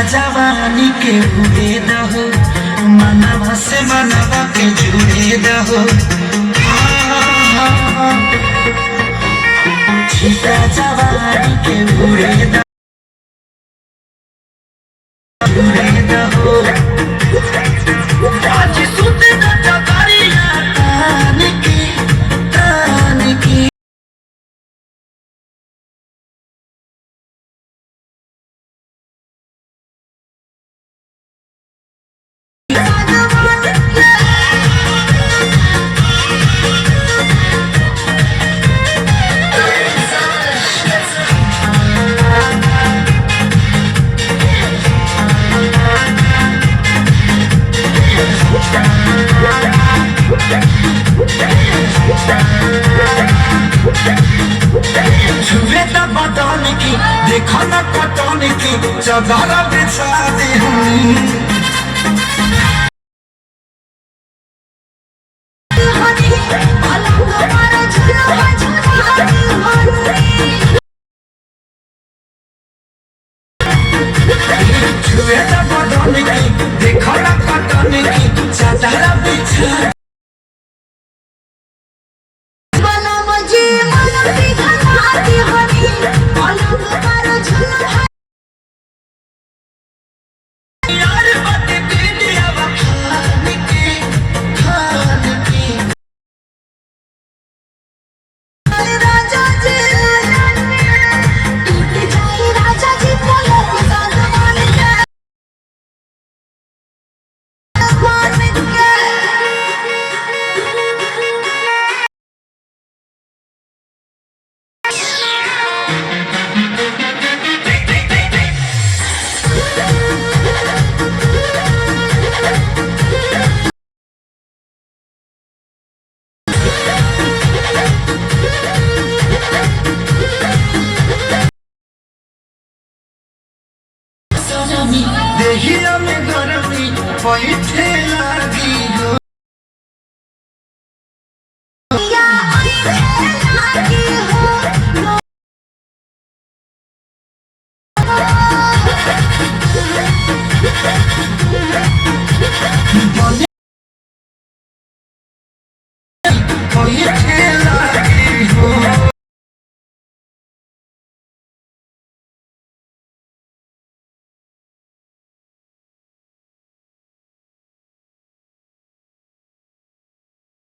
जवानी के हुए दहो मनवा से मनवा के जुड़े दहो छीटा जवानी के हुए दहो आज सुते न जगारिया तान की देखो न कटौन की चादर बिछा दी देखो न कटौन की चादर बिछा देहिया में गरमी बैठे लागी हो बैठे